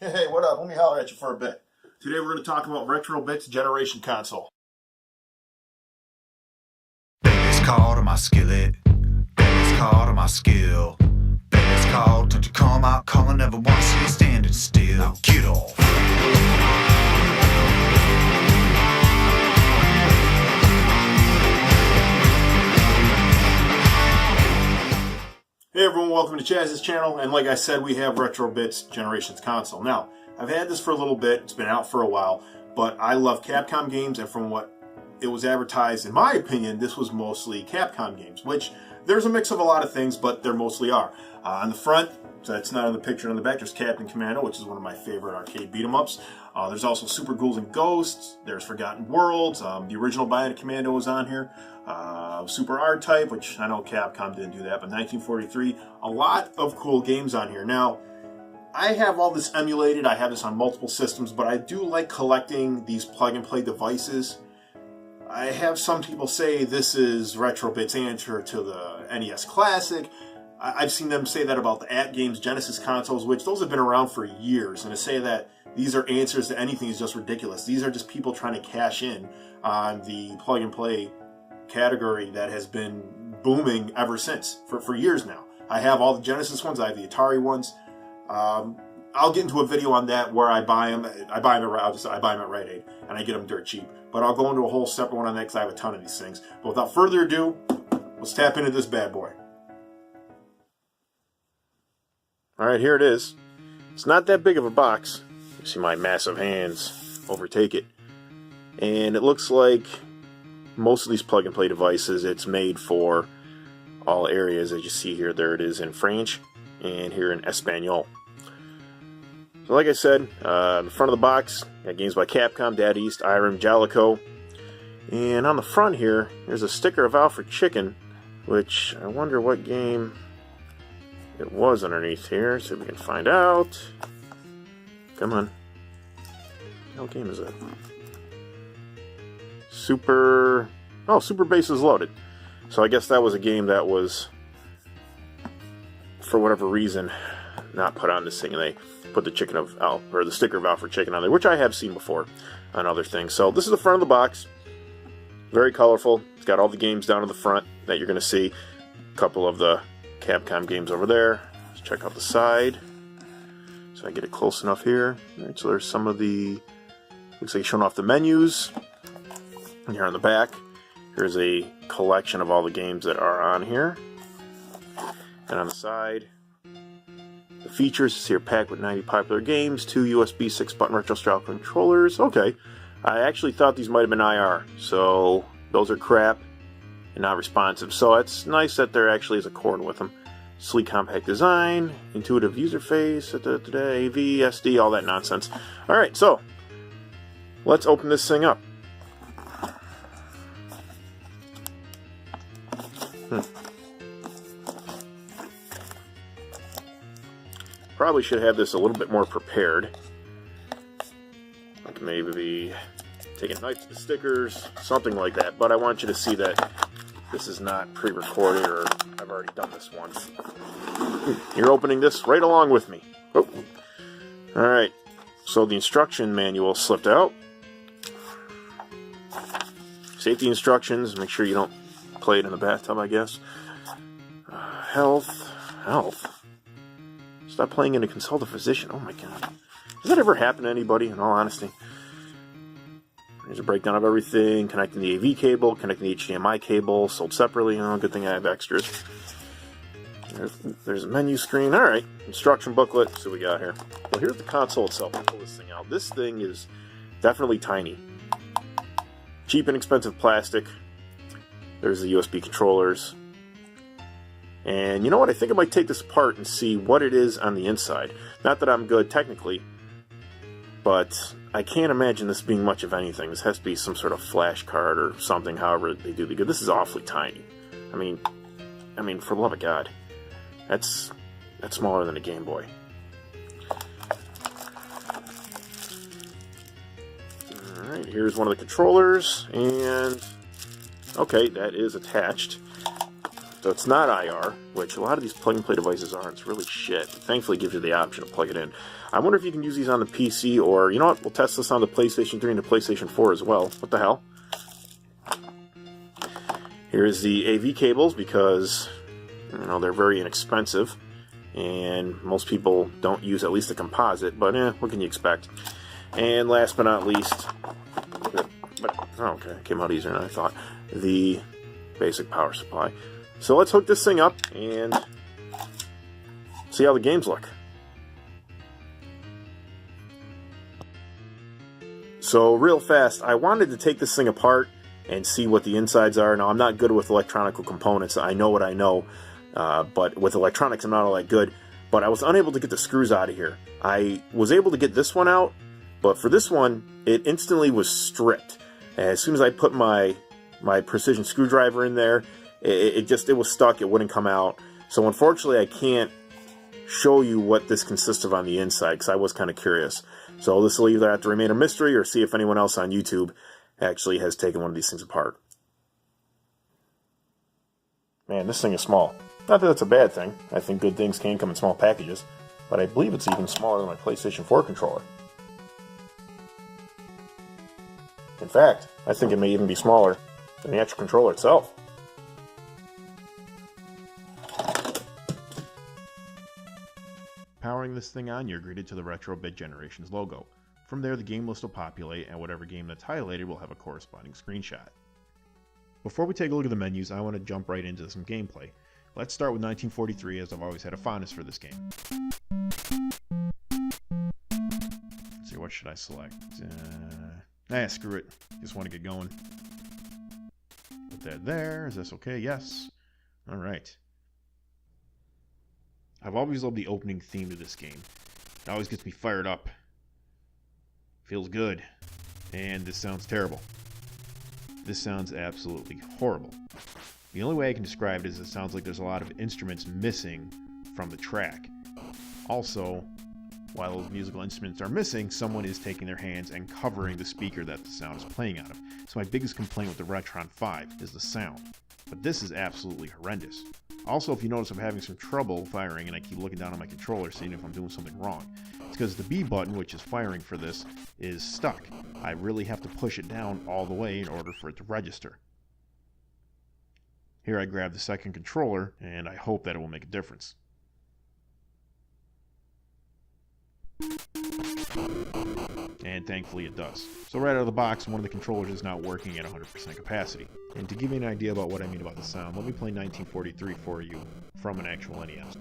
Hey, what up? Let me holler at you for a bit. Today we're going to talk about RetroBit's Generation Console. Baby's call to my skillet. Baby's call to my skill. Baby's call, don't you come out calling, never want to see you standing still. Now get off. Hey everyone, welcome to Chaz's channel, and like I said, we have RetroBit's Generations Console. Now, I've had this for a little bit, it's been out for a while, but I love Capcom games, and from what it was advertised, in my opinion, this was mostly Capcom games, which there's a mix of a lot of things, but there mostly are. On the front, so that's not in the picture on the back, there's Captain Commando, which is one of my favorite arcade beat-em-ups. There's also Super Ghouls and Ghosts, there's Forgotten Worlds, the original Bionic Commando is on here, Super R-Type, which I know Capcom didn't do that, but 1943, a lot of cool games on here. Now, I have all this emulated, I have this on multiple systems, but I do like collecting these plug-and-play devices. I have some people say this is RetroBit's answer to the NES Classic. I've seen them say that about the At-Games Genesis consoles, which those have been around for years, and to say that these are answers to anything is just ridiculous. These are just people trying to cash in on the plug-and-play category that has been booming ever since, for years now. I have all the Genesis ones, I have the Atari ones. I'll get into a video on that where I buy them. I buy them at Rite Aid, and I get them dirt cheap. But I'll go into a whole separate one on that because I have a ton of these things. But without further ado, let's tap into this bad boy. Alright, here it is. It's not that big of a box. You see my massive hands overtake it. And it looks like most of these plug-and-play devices, it's made for all areas. As you see here, there it is in French, and here in Espanol. So like I said, in the front of the box, got games by Capcom, Dad East, Irem, Jalico. And on the front here, there's a sticker of Alfred Chicken, which I wonder what game it was underneath here. See if we can find out. Come on. What game is that? Super Bases Loaded. So I guess that was a game that was, for whatever reason, not put on this thing, and they put the the sticker of Alfred Chicken on there, which I have seen before on other things. So this is the front of the box. Very colorful. It's got all the games down to the front that you're going to see. A couple of the Capcom games over there. Let's check out the side. So I get it close enough here. All right, so there's some of the, looks like showing off the menus. And here on the back, here's a collection of all the games that are on here. And on the side, the features is here packed with 90 popular games, 2 USB 6-button retro-style controllers. Okay, I actually thought these might have been IR, so those are crap and not responsive. So it's nice that there actually is a cord with them. Sleek compact design, intuitive user face, AV, SD, all that nonsense. Alright, so let's open this thing up. Probably should have this a little bit more prepared. Like maybe take a knife to the stickers, something like that. But I want you to see that this is not pre-recorded, or I've already done this once. You're opening this right along with me. Oh. Alright, so the instruction manual slipped out. Safety instructions, make sure you don't play it in the bathtub, I guess. Health. Stop playing in a consult a physician. Oh my god. Does that ever happen to anybody, in all honesty? There's a breakdown of everything. Connecting the AV cable, connecting the HDMI cable, sold separately. Oh, good thing I have extras. There's a menu screen. Alright, instruction booklet. So we got here. Well, here's the console itself. I'll pull this thing out. This thing is definitely tiny. Cheap and expensive plastic. There's the USB controllers. And you know what? I think I might take this apart and see what it is on the inside. Not that I'm good technically, but I can't imagine this being much of anything. This has to be some sort of flash card or something, however they do the good. This is awfully tiny. I mean, for the love of God. That's smaller than a Game Boy. Alright, here's one of the controllers, and okay, that is attached. So it's not IR, which a lot of these plug-and-play devices aren't. It's really shit. Thankfully, it gives you the option to plug it in. I wonder if you can use these on the PC, or, you know what, we'll test this on the PlayStation 3 and the PlayStation 4 as well. What the hell? Here's the AV cables, because, you know, they're very inexpensive, and most people don't use at least a composite, but what can you expect? And last but not least, okay, it came out easier than I thought, the basic power supply. So let's hook this thing up and see how the games look. So real fast, I wanted to take this thing apart and see what the insides are. Now, I'm not good with electronic components. I know what I know, but with electronics, I'm not all that good. But I was unable to get the screws out of here. I was able to get this one out, but for this one, it instantly was stripped. As soon as I put my precision screwdriver in there, it was stuck. It wouldn't come out. So unfortunately, I can't show you what this consists of on the inside, because I was kind of curious. So this will either have to remain a mystery, or see if anyone else on YouTube actually has taken one of these things apart. Man, this thing is small. Not that that's a bad thing. I think good things can come in small packages, but I believe it's even smaller than my PlayStation 4 controller. In fact, I think it may even be smaller than the actual controller itself. Powering this thing on, you're greeted to the RetroBit Generations logo. From there, the game list will populate, and whatever game that's highlighted will have a corresponding screenshot. Before we take a look at the menus, I want to jump right into some gameplay. Let's start with 1943, as I've always had a fondness for this game. Let's see, what should I select? Screw it. Just want to get going. Put that there. Is this okay? Yes. Alright. I've always loved the opening theme to this game. It always gets me fired up. Feels good. And this sounds terrible. This sounds absolutely horrible. The only way I can describe it is it sounds like there's a lot of instruments missing from the track. Also, while those musical instruments are missing, someone is taking their hands and covering the speaker that the sound is playing out of. So my biggest complaint with the Retron 5 is the sound. But this is absolutely horrendous. Also, if you notice, I'm having some trouble firing, and I keep looking down on my controller seeing if I'm doing something wrong. It's because the B button, which is firing for this, is stuck. I really have to push it down all the way in order for it to register. Here I grab the second controller, and I hope that it will make a difference. And thankfully it does. So right out of the box, one of the controllers is not working at 100% capacity. And to give you an idea about what I mean about the sound, let me play 1943 for you from an actual NES.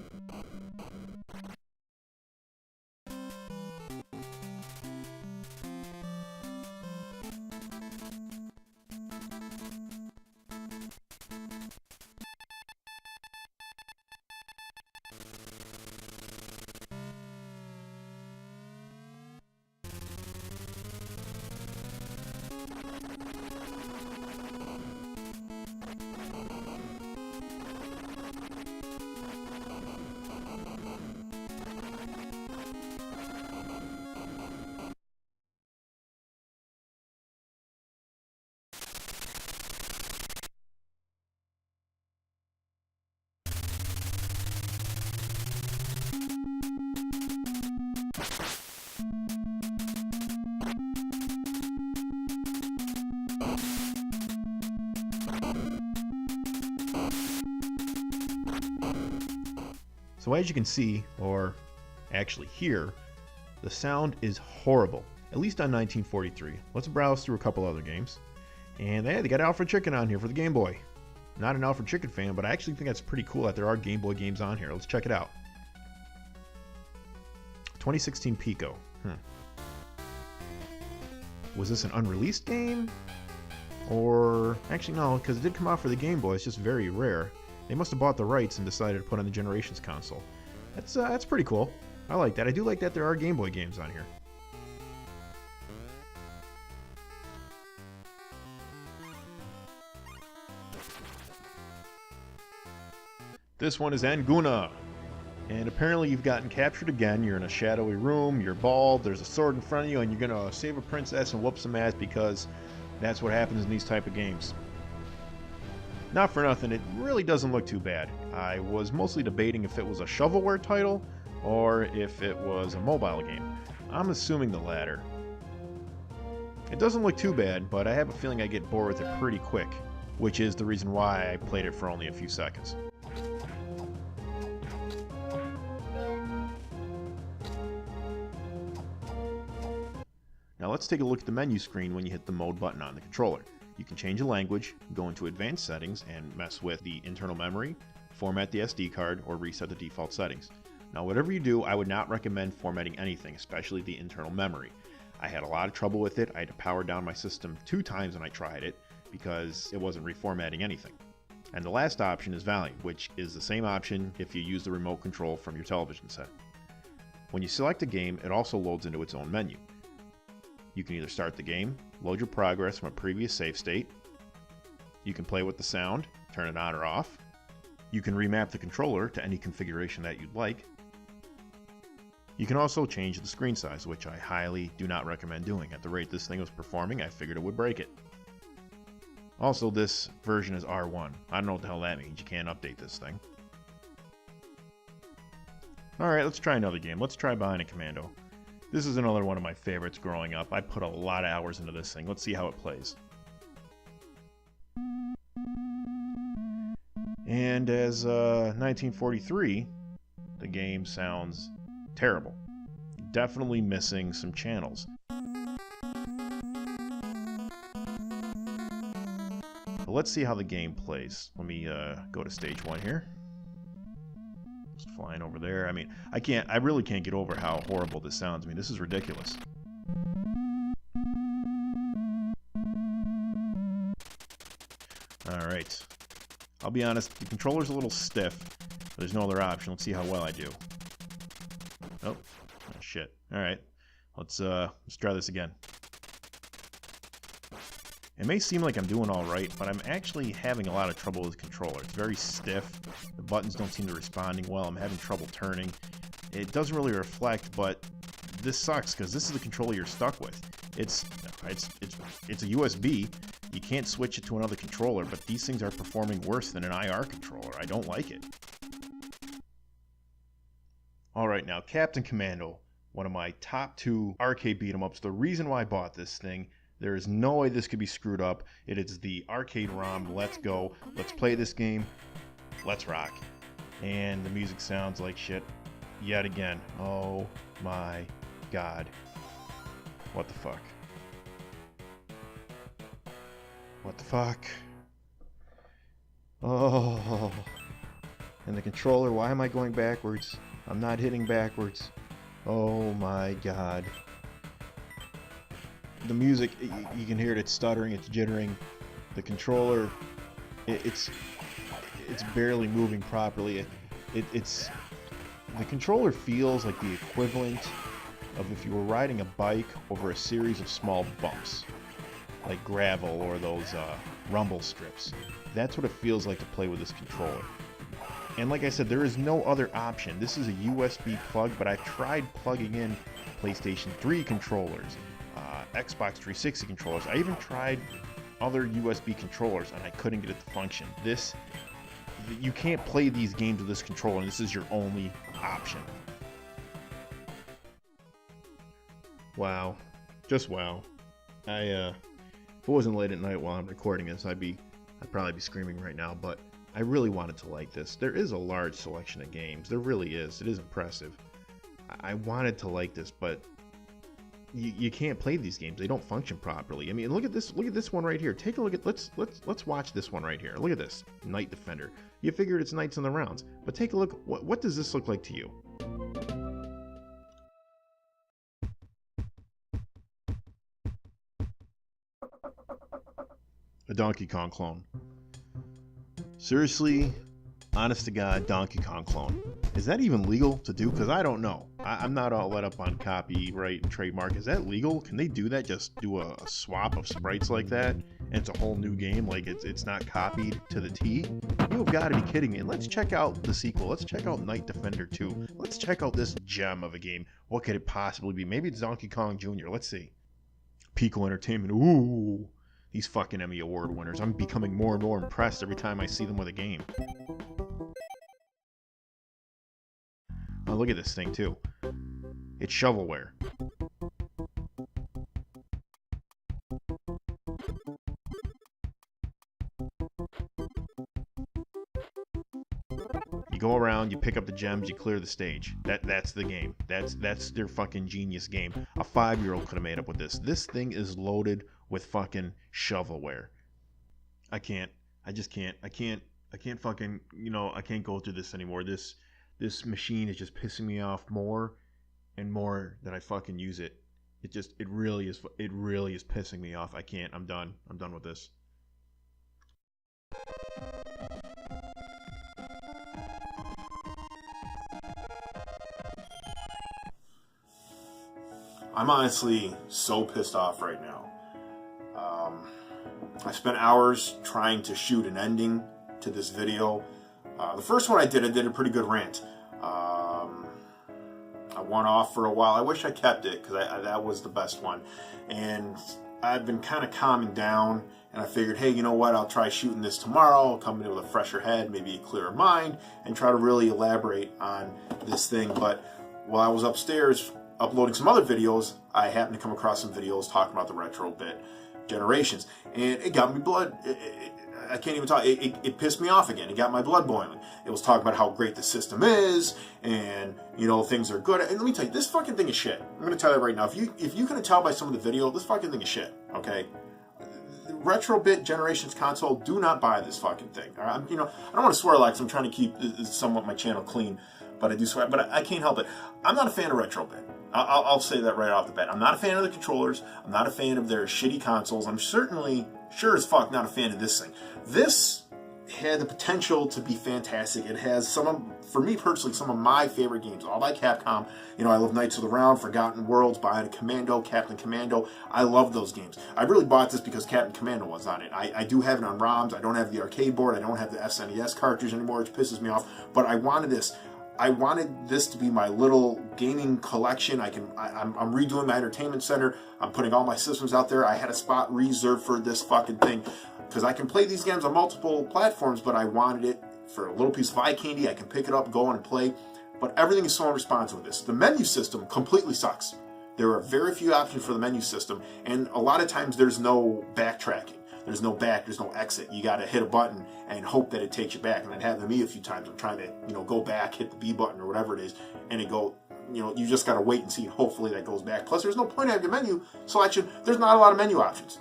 So as you can see, or actually hear, the sound is horrible, at least on 1943. Let's browse through a couple other games. And they got Alfred Chicken on here for the Game Boy. Not an Alfred Chicken fan, but I actually think that's pretty cool that there are Game Boy games on here. Let's check it out. 2016 Pico. Was this an unreleased game? Or, actually no, because it did come out for the Game Boy, it's just very rare. They must have bought the rights and decided to put on the Generations console. That's pretty cool. I like that. I do like that there are Game Boy games on here. This one is Anguna. And apparently you've gotten captured again. You're in a shadowy room, you're bald, there's a sword in front of you, and you're gonna save a princess and whoop some ass because that's what happens in these type of games. Not for nothing, it really doesn't look too bad. I was mostly debating if it was a shovelware title or if it was a mobile game. I'm assuming the latter. It doesn't look too bad, but I have a feeling I get bored with it pretty quick, which is the reason why I played it for only a few seconds. Now let's take a look at the menu screen when you hit the mode button on the controller. You can change the language, go into advanced settings and mess with the internal memory, format the SD card, or reset the default settings. Now whatever you do, I would not recommend formatting anything, especially the internal memory. I had a lot of trouble with it. I had to power down my system 2 times when I tried it because it wasn't reformatting anything. And the last option is volume, which is the same option if you use the remote control from your television set. When you select a game, it also loads into its own menu. You can either start the game, load your progress from a previous save state. You can play with the sound, turn it on or off. You can remap the controller to any configuration that you'd like. You can also change the screen size, which I highly do not recommend doing. At the rate this thing was performing, I figured it would break it. Also, this version is R1. I don't know what the hell that means. You can't update this thing. Alright, let's try another game. Let's try Behind a Commando. This is another one of my favorites growing up. I put a lot of hours into this thing. Let's see how it plays. And as 1943, the game sounds terrible. Definitely missing some channels. But let's see how the game plays. Let me go to stage 1 here. Just flying over there. I mean, I really can't get over how horrible this sounds. I mean, this is ridiculous. Alright. I'll be honest, the controller's a little stiff, but there's no other option. Let's see how well I do. Oh shit. Alright. Let's try this again. It may seem like I'm doing alright, but I'm actually having a lot of trouble with the controller. It's very stiff. The buttons don't seem to be responding well. I'm having trouble turning. It doesn't really reflect, but this sucks because this is the controller you're stuck with. It's a USB. You can't switch it to another controller, but these things are performing worse than an IR controller. I don't like it. Alright, now Captain Commando, one of my top 2 arcade beat-em-ups. The reason why I bought this thing, there is no way this could be screwed up. It is the arcade ROM. Let's go. Let's play this game. Let's rock. And the music sounds like shit yet again. Oh my god. What the fuck? What the fuck? Oh. And the controller, why am I going backwards? I'm not hitting backwards. Oh my god. The music, you can hear it, it's stuttering, it's jittering. The controller, it's barely moving properly. The controller feels like the equivalent of if you were riding a bike over a series of small bumps, like gravel or those rumble strips. That's what it feels like to play with this controller. And like I said, there is no other option. This is a USB plug, but I've tried plugging in PlayStation 3 controllers, Xbox 360 controllers. I even tried other USB controllers and I couldn't get it to function. You can't play these games with this controller, and this is your only option. Wow. Just wow. If it wasn't late at night while I'm recording this, I'd probably be screaming right now, but I really wanted to like this. There is a large selection of games. There really is. It is impressive. I wanted to like this, but you can't play these games. They don't function properly. I mean, look at this one right here. Take a look at let's watch this one right here. Look at this. Night Defender. You figured it's Knights on the Rounds, but take a look. What does this look like to you? A Donkey Kong clone. Seriously, honest to God, Donkey Kong clone. Is that even legal to do? Because I don't know. I'm not all let up on copyright and trademark. Is that legal? Can they do that? Just do a swap of sprites like that? And it's a whole new game? Like it's not copied to the T? You have got to be kidding me. And let's check out the sequel. Let's check out Night Defender 2. Let's check out this gem of a game. What could it possibly be? Maybe it's Donkey Kong Jr. Let's see. Pico Entertainment. Ooh. These fucking Emmy Award winners. I'm becoming more and more impressed every time I see them with a game. Oh, look at this thing, too. It's shovelware. You go around, you pick up the gems, you clear the stage. That's the game. That's their fucking genius game. A 5-year-old could have made up with this. This thing is loaded with fucking shovelware. I just can't fucking, I can't go through this anymore. This machine is just pissing me off more and more that I fucking use it. It really is pissing me off. I can't. I'm done with this. I'm honestly so pissed off right now. I spent hours trying to shoot an ending to this video. The first one I did a pretty good rant. I went off for a while. I wish I kept it because that was the best one. And I've been kind of calming down, and I figured, hey, you know what? I'll try shooting this tomorrow. I'll come in with a fresher head, maybe a clearer mind, and try to really elaborate on this thing. But while I was upstairs uploading some other videos, I happened to come across some videos talking about the RetroBit generations, and it got me blood. I can't even talk. It pissed me off again. It got my blood boiling. It was talking about how great the system is, and things are good. And let me tell you, this fucking thing is shit. I'm going to tell you right now. If you can tell by some of the video, this fucking thing is shit. Okay. RetroBit Generations console, do not buy this fucking thing. All right? I don't want to swear a lot because I'm trying to keep somewhat my channel clean, but I do swear. But I can't help it. I'm not a fan of RetroBit. I'll say that right off the bat. I'm not a fan of the controllers. I'm not a fan of their shitty consoles. I'm certainly, sure as fuck, not a fan of this thing. This had the potential to be fantastic. It has for me personally, some of my favorite games, all by Capcom. I love Knights of the Round, Forgotten Worlds, Bionic Commando, Captain Commando. I love those games. I really bought this because Captain Commando was on it. I do have it on ROMs. I don't have the arcade board. I don't have the SNES cartridge anymore, which pisses me off. But I wanted this. I wanted this to be my little gaming collection. I'm redoing my entertainment center. I'm putting all my systems out there. I had a spot reserved for this fucking thing because I can play these games on multiple platforms, but I wanted it for a little piece of eye candy. I can pick it up, go on and play, but everything is so unresponsive with this. The menu system completely sucks. There are very few options for the menu system, and a lot of times there's no backtracking. There's no back, there's no exit. You gotta hit a button and hope that it takes you back. And that happened to me a few times. I'm trying to, go back, hit the B button or whatever it is, and it you just gotta wait and see. Hopefully that goes back. Plus, there's no point having a menu selection. There's not a lot of menu options.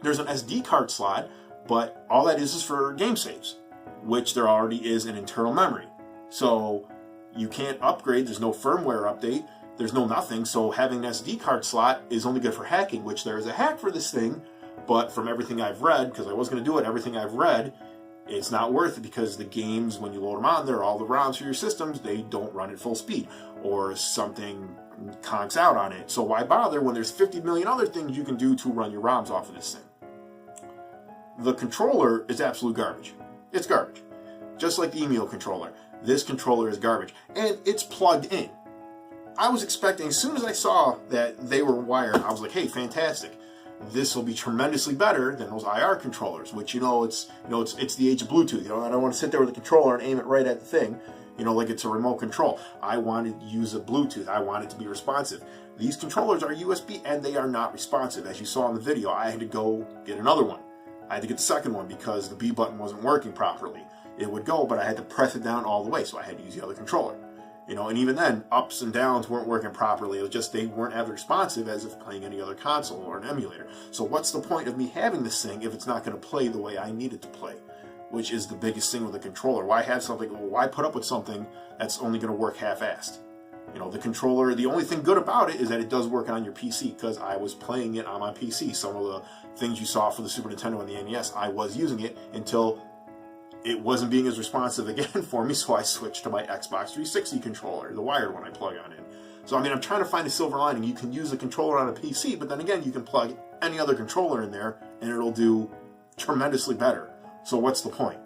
There's an SD card slot, but all that is for game saves, which there already is an internal memory. So you can't upgrade. There's no firmware update. There's no nothing. So having an SD card slot is only good for hacking, which there is a hack for this thing. But from everything I've read, because I was going to do it, everything I've read, it's not worth it because the games, when you load them on there, all the ROMs for your systems, they don't run at full speed or something conks out on it. So why bother when there's 50 million other things you can do to run your ROMs off of this thing? The controller is absolute garbage. It's garbage. Just like the Emio controller. This controller is garbage. And it's plugged in. I was expecting, as soon as I saw that they were wired, I was like, hey, fantastic. This will be tremendously better than those IR controllers, which it's the age of Bluetooth. I don't want to sit there with a controller and aim it right at the thing, like it's a remote control. I wanted to use a Bluetooth. I want it to be responsive. These controllers are USB and they are not responsive. As you saw in the video, I had to go get another one. I had to get the second one because the B button wasn't working properly. It would go, but I had to press it down all the way, so I had to use the other controller. And even then, ups and downs weren't working properly. It was just they weren't as responsive as if playing any other console or an emulator. So what's the point of me having this thing if it's not going to play the way I need it to play? Which is the biggest thing with a controller. Why have something? Why put up with something that's only going to work half-assed? The controller, the only thing good about it is that it does work on your PC because I was playing it on my PC. Some of the things you saw for the Super Nintendo and the NES, I was using it until it wasn't being as responsive again for me, so I switched to my Xbox 360 controller, the wired one I plug on in. So, I'm trying to find a silver lining. You can use a controller on a PC, but then again, you can plug any other controller in there, and it'll do tremendously better. So what's the point?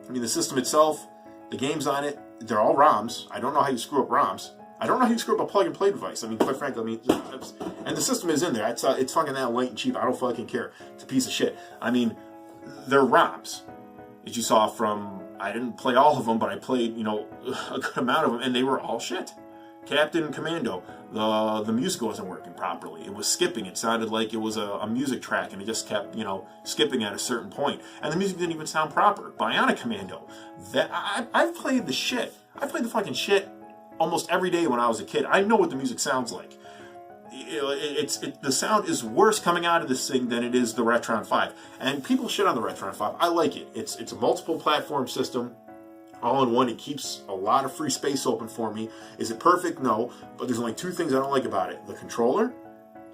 The system itself, the games on it, they're all ROMs. I don't know how you screw up ROMs. I don't know how you screw up a plug-and-play device. I mean, quite frankly, and the system is in there. It's fucking that light and cheap. I don't fucking care. It's a piece of shit. I mean, they're ROMs, as you saw from, I didn't play all of them, but I played, you know, a good amount of them, and they were all shit. Captain Commando, the music wasn't working properly. It was skipping. It sounded like it was a music track, and it just kept, you know, skipping at a certain point. And the music didn't even sound proper. Bionic Commando, I've played the shit. I played the fucking shit almost every day when I was a kid. I know what the music sounds like. The sound is worse coming out of this thing than it is the Retron 5. And people shit on the Retron 5. I like it. It's a multiple platform system. All in one. It keeps a lot of free space open for me. Is it perfect? No. But there's only two things I don't like about it. The controller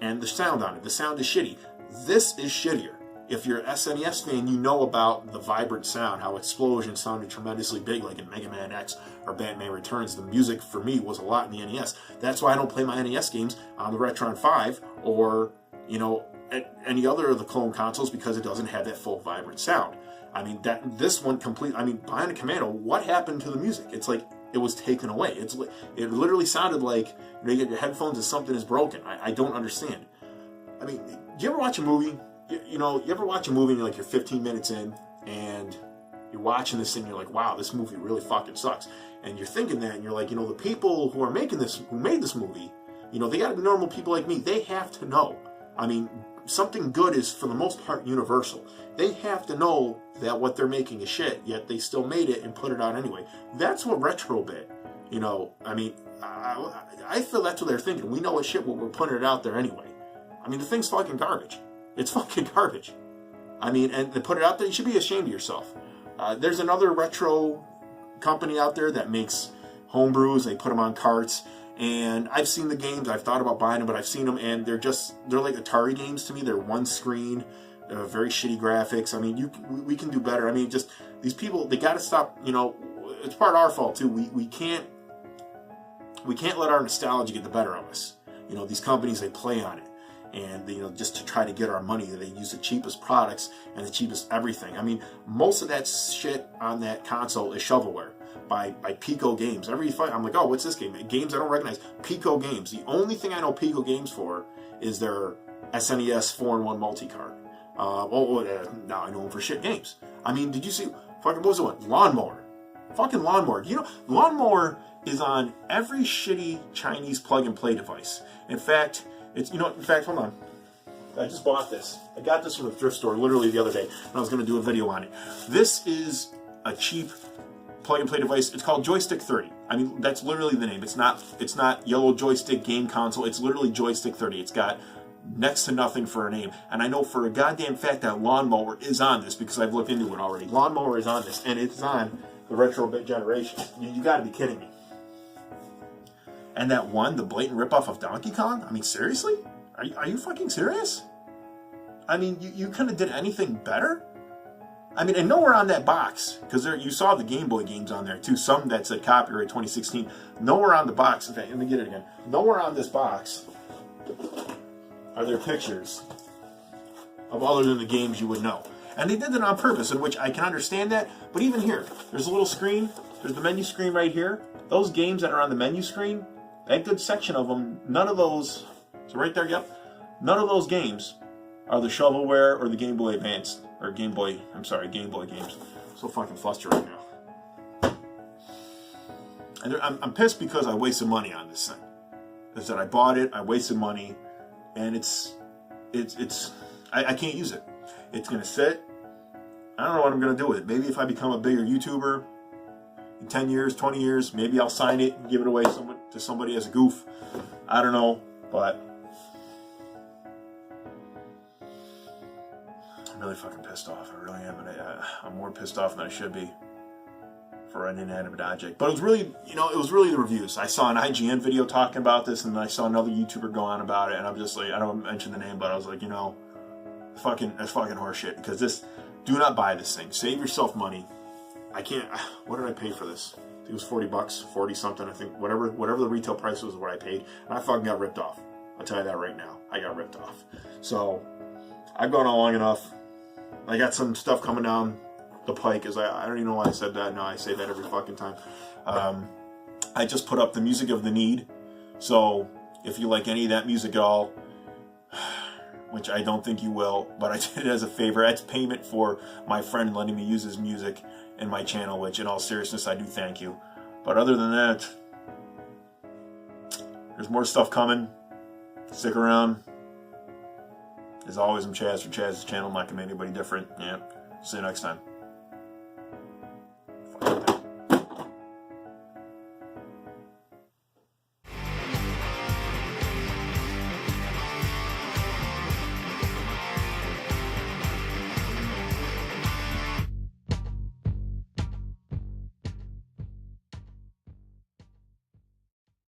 and the sound on it. The sound is shitty. This is shittier. If you're an SNES fan, you know about the vibrant sound, how explosions sounded tremendously big, like in Mega Man X or Batman Returns. The music, for me, was a lot in the NES. That's why I don't play my NES games on the Retron 5 or, you know, at any other of the clone consoles, because it doesn't have that full vibrant sound. I mean, this one Bionic Commando, what happened to the music? It's like it was taken away. It literally sounded like, you know, you get your headphones and something is broken. I don't understand. I mean, do you ever watch a movie? You ever watch a movie and you're 15 minutes in and you're watching this and you're like, wow, this movie really fucking sucks. And you're thinking that and you're like, you know, the people who made this movie, you know, they gotta be normal people like me. They have to know. I mean, something good is, for the most part, universal. They have to know that what they're making is shit, yet they still made it and put it out anyway. That's what RetroBit, you know, I mean, I feel that's what they're thinking. We know it's shit, but we're putting it out there anyway. I mean, the thing's fucking garbage. It's fucking garbage. I mean, and they put it out there, you should be ashamed of yourself. There's another retro company out there that makes homebrews. They put them on carts. And I've seen the games. I've thought about buying them, but I've seen them, and they're like Atari games to me. They're one screen, very shitty graphics. I mean, we can do better. I mean, just these people, they got to stop. You know, it's part of our fault too. We can't let our nostalgia get the better of us. You know, these companies, they play on it, and you know, just to try to get our money, they use the cheapest products and the cheapest everything. I mean, most of that shit on that console is shovelware. By Pico Games. I'm like, oh, what's this game? Games I don't recognize. Pico Games. The only thing I know Pico Games for is their SNES 4-in-1 multi-card. Now I know them for shit games. I mean, did you see, fucking, what was the one? Lawnmower. Fucking Lawnmower. You know, Lawnmower is on every shitty Chinese plug-and-play device. In fact, hold on. I just bought this. I got this from the thrift store literally the other day, and I was going to do a video on it. This is a cheap plug-and-play device. It's called Joystick 30. I mean, that's literally the name. It's not Yellow Joystick Game Console. It's literally Joystick 30. It's got next to nothing for a name. And I know for a goddamn fact that Lawnmower is on this because I've looked into it already. Lawnmower is on this, and it's on the RetroBit generation. You gotta be kidding me. And that one, the blatant ripoff of Donkey Kong? I mean, seriously? Are you fucking serious? I mean, you couldn't have did anything better? I mean, and nowhere on that box, because you saw the Game Boy games on there too, some that said copyright 2016. Nowhere on the box, in fact, let me get it again. Nowhere on this box are there pictures of other than the games you would know. And they did that on purpose, in which I can understand that, but even here, there's a little screen, there's the menu screen right here. Those games that are on the menu screen, that good section of them, none of those, so right there, yep, none of those games are the shovelware or the Game Boy Advance. Or Game Boy games. So fucking flustered right now. And I'm pissed because I wasted money on this thing. Is that I bought it, I wasted money, and I can't use it. It's gonna sit. I don't know what I'm gonna do with it. Maybe if I become a bigger YouTuber in 10 years, 20 years, maybe I'll sign it and give it away to somebody as a goof. I don't know, but I'm really fucking pissed off. I really am, and I'm more pissed off than I should be for an inanimate object. But it was really, the reviews. I saw an IGN video talking about this, and then I saw another YouTuber go on about it, and I'm just like, I don't mention the name, but I was like, that's fucking horseshit. Because do not buy this thing. Save yourself money. I can't. What did I pay for this? I think it was $40, 40 something. I think whatever the retail price was, what I paid, and I fucking got ripped off. I'll tell you that right now. I got ripped off. So I've gone on long enough. I got some stuff coming down the pike. I don't even know why I said that. No, I say that every fucking time. I just put up The Music of the Need. So if you like any of that music at all, which I don't think you will, but I did it as a favor. That's payment for my friend letting me use his music in my channel, which in all seriousness, I do thank you. But other than that, there's more stuff coming. Stick around. As always, I'm Chaz for Chaz's channel. I'm not going to make anybody different. Yeah. See you next time.